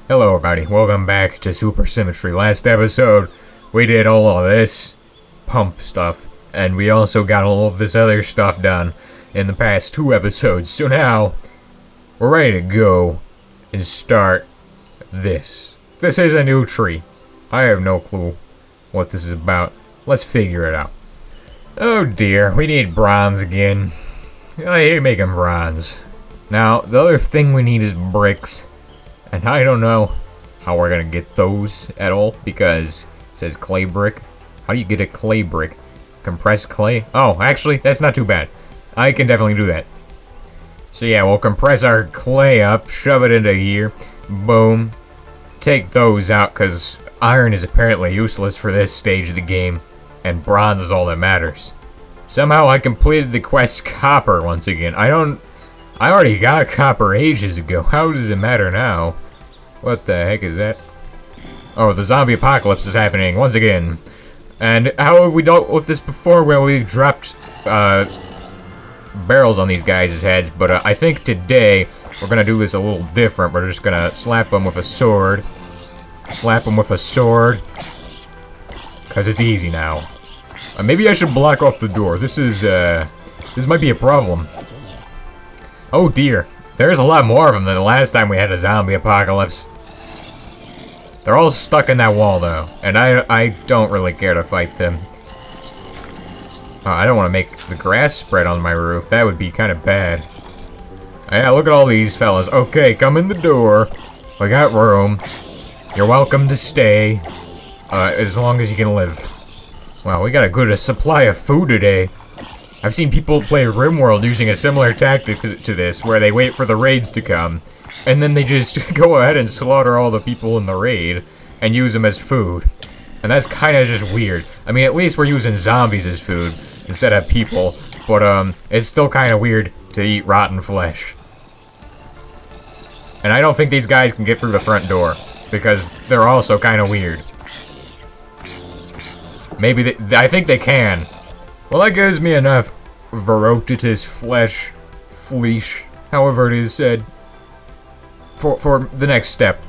Hello everybody, welcome back to Super Symmetry. Last episode, we did all of this pump stuff, and we also got all of this other stuff done in the past 2 episodes. So now, we're ready to go and start this. This is a new tree. I have no clue what this is about. Let's figure it out. Oh dear, we need bronze again. I hate making bronze. Now, the other thing we need is bricks. And I don't know how we're gonna get those at all, because it says clay brick. How do you get a clay brick? Compressed clay? Oh, actually, that's not too bad. I can definitely do that. So yeah, we'll compress our clay up, shove it into here, boom. Take those out, because iron is apparently useless for this stage of the game, and bronze is all that matters. Somehow I completed the quest copper once again. I already got copper ages ago. How does it matter now? What the heck is that? Oh, the zombie apocalypse is happening once again. And how have we dealt with this before? Well, we've dropped barrels on these guys' heads, but I think today we're gonna do this a little different. We're just gonna slap them with a sword. Slap them with a sword. Because it's easy now. Maybe I should block off the door. This might be a problem. Oh dear, there's a lot more of them than the last time we had a zombie apocalypse. They're all stuck in that wall though, and I don't really care to fight them. I don't want to make the grass spread on my roof. That would be kind of bad. Yeah, look at all these fellas. Okay, come in the door. We got room. You're welcome to stay, as long as you can live. Wow, we got a good supply of food today. I've seen people play RimWorld using a similar tactic to this, where they wait for the raids to come, and then they just go ahead and slaughter all the people in the raid, and use them as food. And that's kinda just weird. I mean, at least we're using zombies as food, instead of people, but it's still kinda weird to eat rotten flesh. And I don't think these guys can get through the front door, because they're also kinda weird. Maybe I think they can. Well, that gives me enough Verotatus flesh, however it is said, for the next step.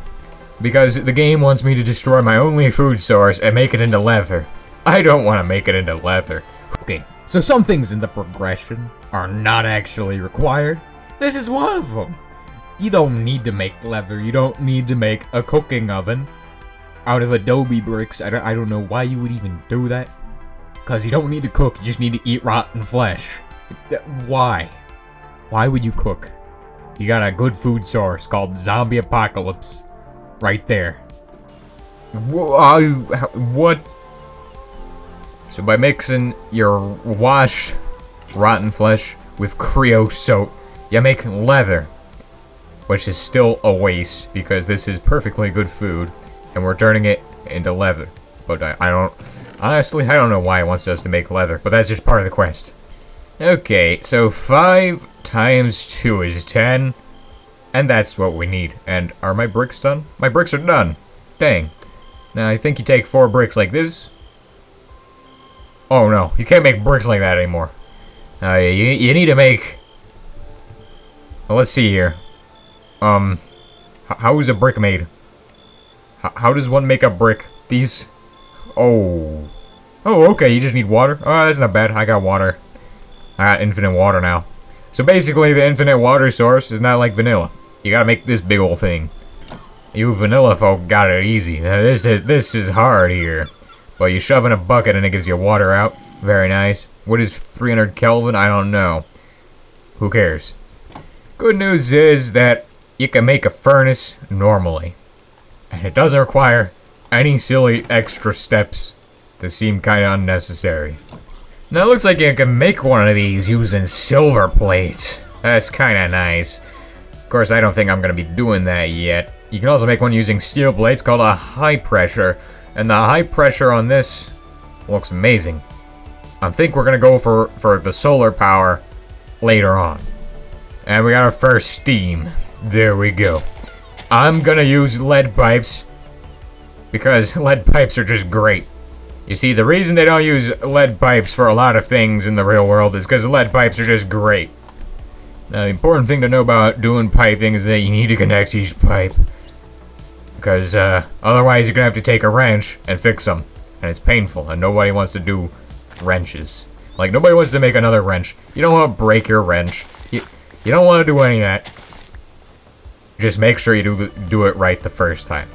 Because the game wants me to destroy my only food source and make it into leather. I don't want to make it into leather. Okay, so some things in the progression are not actually required. This is one of them. You don't need to make leather. You don't need to make a cooking oven out of adobe bricks. I don't know why you would even do that. Because you don't need to cook, you just need to eat rotten flesh. Why? Why would you cook? You got a good food source called zombie apocalypse. Right there. What? So by mixing your washed rotten flesh with creosote, you make leather. Which is still a waste, because this is perfectly good food. And we're turning it into leather. But honestly, I don't know why it wants us to make leather, but that's just part of the quest. Okay, so 5 times 2 is 10, and that's what we need. And are my bricks done? My bricks are done. Dang. Now, I think you take 4 bricks like this. Oh no, you can't make bricks like that anymore. You need to make... Well, let's see here. How is a brick made? How does one make a brick? These... Oh, okay, you just need water? Oh, that's not bad. I got water. I got infinite water now. So basically, the infinite water source is not like vanilla. You gotta make this big old thing. You vanilla folk got it easy. Now, this is hard here. But you shove in a bucket and it gives you water out. Very nice. What is 300 Kelvin? I don't know. Who cares? Good news is that you can make a furnace normally. And it doesn't require any silly extra steps that seem kind of unnecessary. Now it looks like you can make one of these using silver plates. That's kind of nice. Of course, I don't think I'm going to be doing that yet. You can also make one using steel plates called a high pressure. And the high pressure on this looks amazing. I think we're going to go for the solar power later on. And we got our first steam. There we go. I'm going to use lead pipes. Because lead pipes are just great. You see, the reason they don't use lead pipes for a lot of things in the real world is because lead pipes are just great. Now, the important thing to know about doing piping is that you need to connect each pipe. Because otherwise you're gonna have to take a wrench and fix them. And it's painful, and nobody wants to do wrenches. Like, nobody wants to make another wrench. You don't want to break your wrench. You don't want to do any of that. Just make sure you do it right the first time.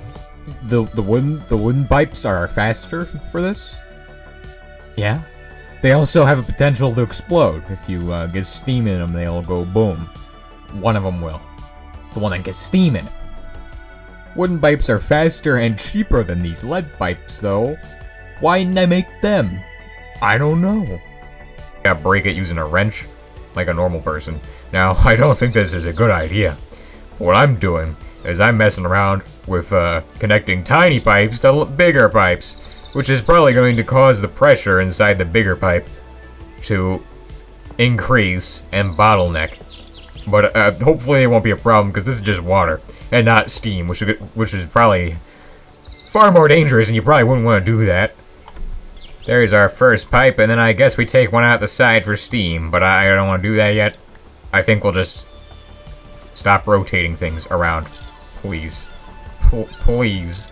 The wooden pipes are faster for this? Yeah. They also have a potential to explode. If you get steam in them, they'll go boom. One of them will. The one that gets steam in it. Wooden pipes are faster and cheaper than these lead pipes, though. Why didn't I make them? I don't know. Gotta break it using a wrench, like a normal person. Now, I don't think this is a good idea. What I'm doing is I'm messing around with connecting tiny pipes to bigger pipes, which is probably going to cause the pressure inside the bigger pipe to increase and bottleneck. But hopefully it won't be a problem, because this is just water and not steam, which is probably far more dangerous, and you probably wouldn't want to do that. There's our first pipe, and then I guess we take one out the side for steam, but I don't want to do that yet. I think we'll just stop rotating things around. Please. Please.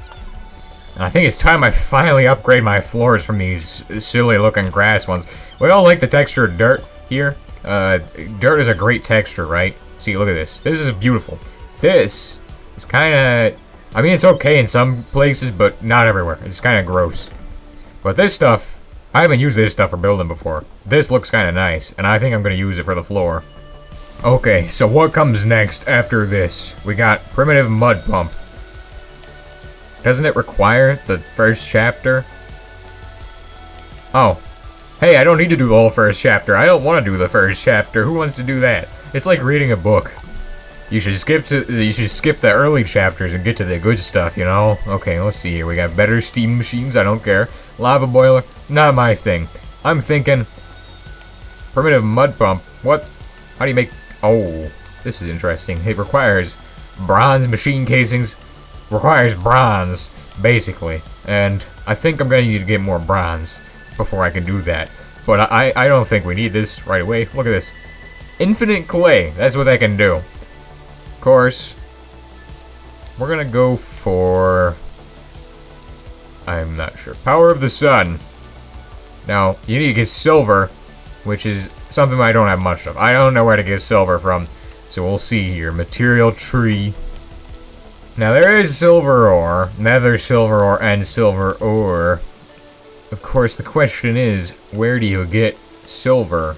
And I think it's time I finally upgrade my floors from these silly-looking grass ones. We all like the texture of dirt here. Dirt is a great texture, right? See, look at this. This is beautiful. This is kind of... I mean, it's okay in some places, but not everywhere. It's kind of gross. But this stuff... I haven't used this stuff for building before. This looks kind of nice, and I think I'm going to use it for the floor. Okay, so what comes next after this? We got primitive mud pump. Doesn't it require the first chapter? Oh. Hey, I don't need to do the whole first chapter. I don't want to do the first chapter. Who wants to do that? It's like reading a book. You should skip the early chapters and get to the good stuff, you know? Okay, let's see here. We got better steam machines, I don't care. Lava boiler, not my thing. I'm thinking primitive mud pump. What? How do you make... Oh, this is interesting. It requires bronze machine casings. Requires bronze, basically. And I think I'm going to need to get more bronze before I can do that. But I don't think we need this right away. Look at this. Infinite clay. That's what that can do. Of course, we're going to go for... I'm not sure. Power of the sun. Now, you need to get silver, which is something I don't have much of. I don't know where to get silver from. So we'll see here. Material tree. Now there is silver ore, nether silver ore, and silver ore. Of course, the question is, where do you get silver?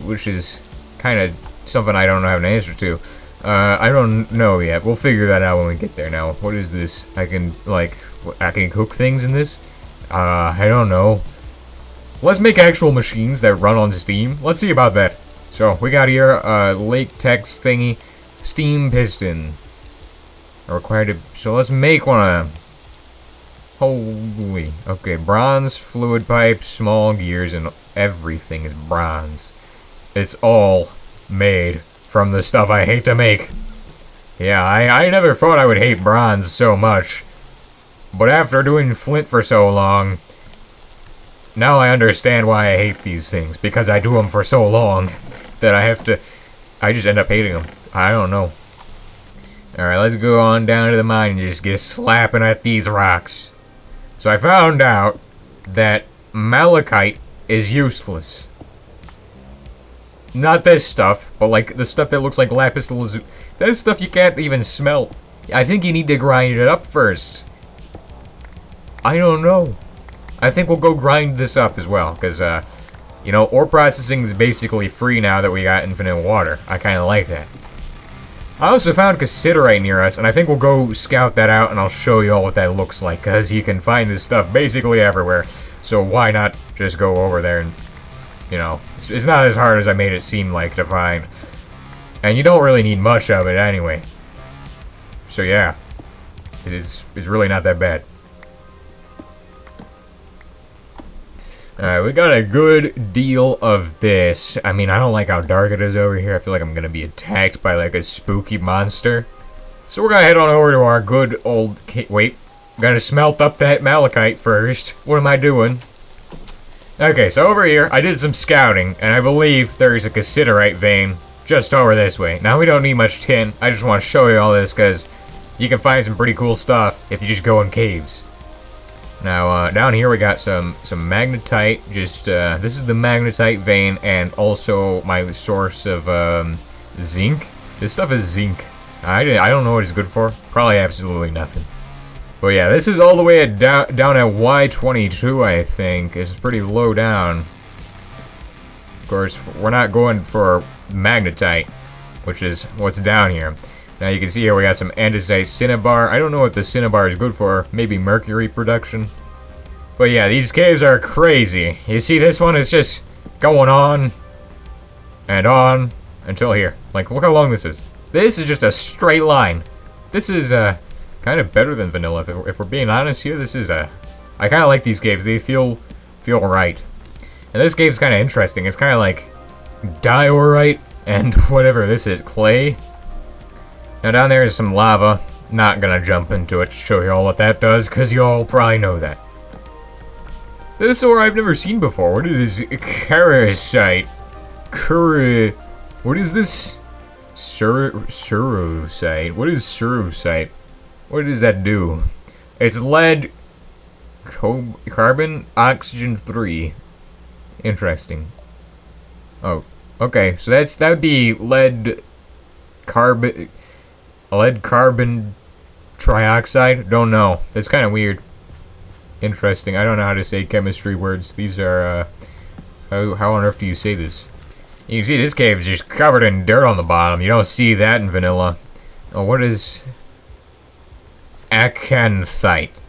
Which is kind of something I don't have an answer to. I don't know yet. We'll figure that out when we get there. Now, what is this? I can cook things in this? I don't know. Let's make actual machines that run on Steam. Let's see about that. So, we got here a lake text thingy, steam piston. Required to... So, let's make one of them. Holy... Okay, bronze, fluid pipes, small gears, and everything is bronze. It's all made from the stuff I hate to make. Yeah, I never thought I would hate bronze so much. But after doing flint for so long... Now I understand why I hate these things. Because I do them for so long that I just end up hating them. I don't know. Alright, let's go on down to the mine and just get slapping at these rocks. So I found out that malachite is useless. Not this stuff, but like the stuff that looks like lapis lazuli. That stuff you can't even smelt. I think you need to grind it up first. I don't know. I think we'll go grind this up as well, because, you know, ore processing is basically free now that we got infinite water. I kind of like that. I also found cassiterite near us, and I think we'll go scout that out, and I'll show you all what that looks like, because you can find this stuff basically everywhere. So why not just go over there and, you know, it's not as hard as I made it seem like to find. And you don't really need much of it anyway. So yeah, it's really not that bad. Alright, we got a good deal of this. I mean, I don't like how dark it is over here. I feel like I'm gonna be attacked by like a spooky monster. So we're gonna head on over to our good old... Wait, gotta smelt up that malachite first. What am I doing? Okay, so over here, I did some scouting, and I believe there is a cassiterite vein just over this way. Now, we don't need much tin. I just want to show you all this, because you can find some pretty cool stuff if you just go in caves. Now, down here we got some magnetite. Just, this is the magnetite vein, and also my source of, zinc. This stuff is zinc. I don't know what it's good for. Probably absolutely nothing. But yeah, this is all the way at down at Y22, I think. It's pretty low down. Of course, we're not going for magnetite, which is what's down here. Now you can see here we got some andesite cinnabar. I don't know what the cinnabar is good for. Maybe mercury production. But yeah, these caves are crazy. You see this one is just going on and on until here. Like, look how long this is. This is just a straight line. This is kind of better than vanilla. If we're being honest here, this is I kind of like these caves. They feel right. And this cave's kind of interesting. It's kind of like diorite and whatever this is, clay. Now down there is some lava. Not gonna jump into it to show you all what that does, because you all probably know that. This ore I've never seen before. What is this? Karasite. What is this? Surosite. What is surosite? What does that do? It's lead, carbon, oxygen 3. Interesting. Oh, okay. So that would be lead carbon trioxide. Don't know. That's kind of weird. Interesting. I don't know how to say chemistry words. These are how on earth do you say this? You can see this cave is just covered in dirt on the bottom. You don't see that in vanilla. Oh, what is acanthite?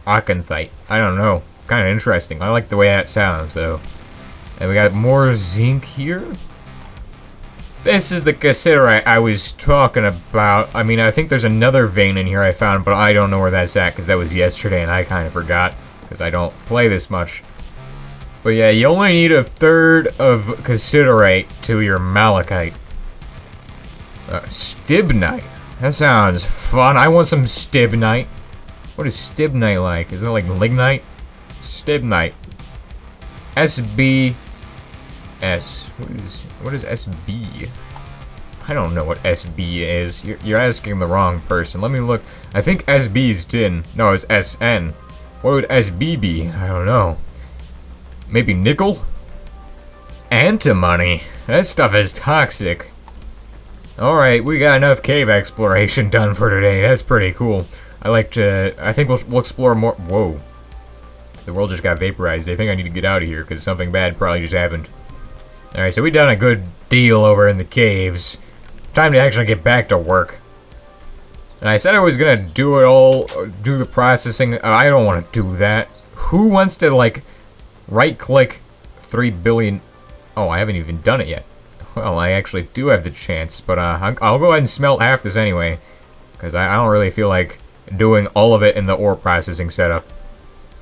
Acanthite. I don't know. Kind of interesting. I like the way that sounds, though. And we got more zinc here. This is the cassiterite I was talking about. I mean, I think there's another vein in here I found, but I don't know where that's at, because that was yesterday, and I kind of forgot, because I don't play this much. But yeah, you only need 1/3 of cassiterite to your malachite. Stibnite. That sounds fun. I want some stibnite. What is stibnite like? Is it like lignite? Stibnite. SBS. What is SB? I don't know what SB is. You're asking the wrong person. Let me look. I think SB is tin. No, it's SN. What would SB be? I don't know. Maybe nickel? Antimony. That stuff is toxic. Alright, we got enough cave exploration done for today. That's pretty cool. I think we'll explore more. Whoa. The world just got vaporized. I think I need to get out of here because something bad probably just happened. Alright, so we've done a good deal over in the caves. Time to actually get back to work. And I said I was gonna do it all, do the processing. I don't want to do that. Who wants to, like, right-click 3 billion... Oh, I haven't even done it yet. Well, I actually do have the chance, but I'll go ahead and smelt half this anyway. Because I don't really feel like doing all of it in the ore processing setup.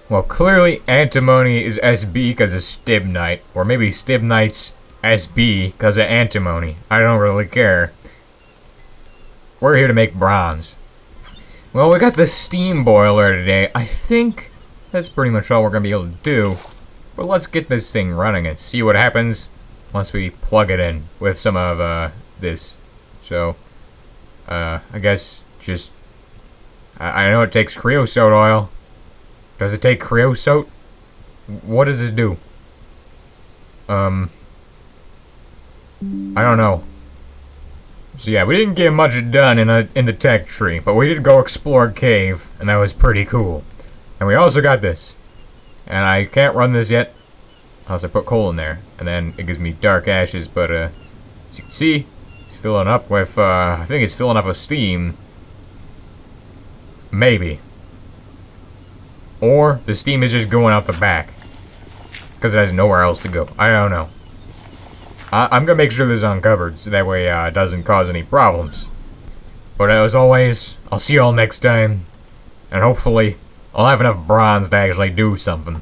Well, clearly antimony is SB because of stibnite. Or maybe stibnite's SB because of antimony. I don't really care. We're here to make bronze. Well, we got the steam boiler today. I think that's pretty much all we're going to be able to do. But let's get this thing running and see what happens once we plug it in with some of this. So, I guess just... I know it takes creosote oil. Does it take creosote? What does this do? I don't know. So yeah, we didn't get much done in the tech tree, but we did go explore a cave, and that was pretty cool. And we also got this. And I can't run this yet, unless I put coal in there. And then it gives me dark ashes, but as you can see, it's filling up with, I think it's filling up with steam. Maybe. Or the steam is just going out the back. Because it has nowhere else to go. I don't know. I'm gonna make sure this is uncovered, so that way it doesn't cause any problems. But as always, I'll see you all next time. And hopefully, I'll have enough bronze to actually do something.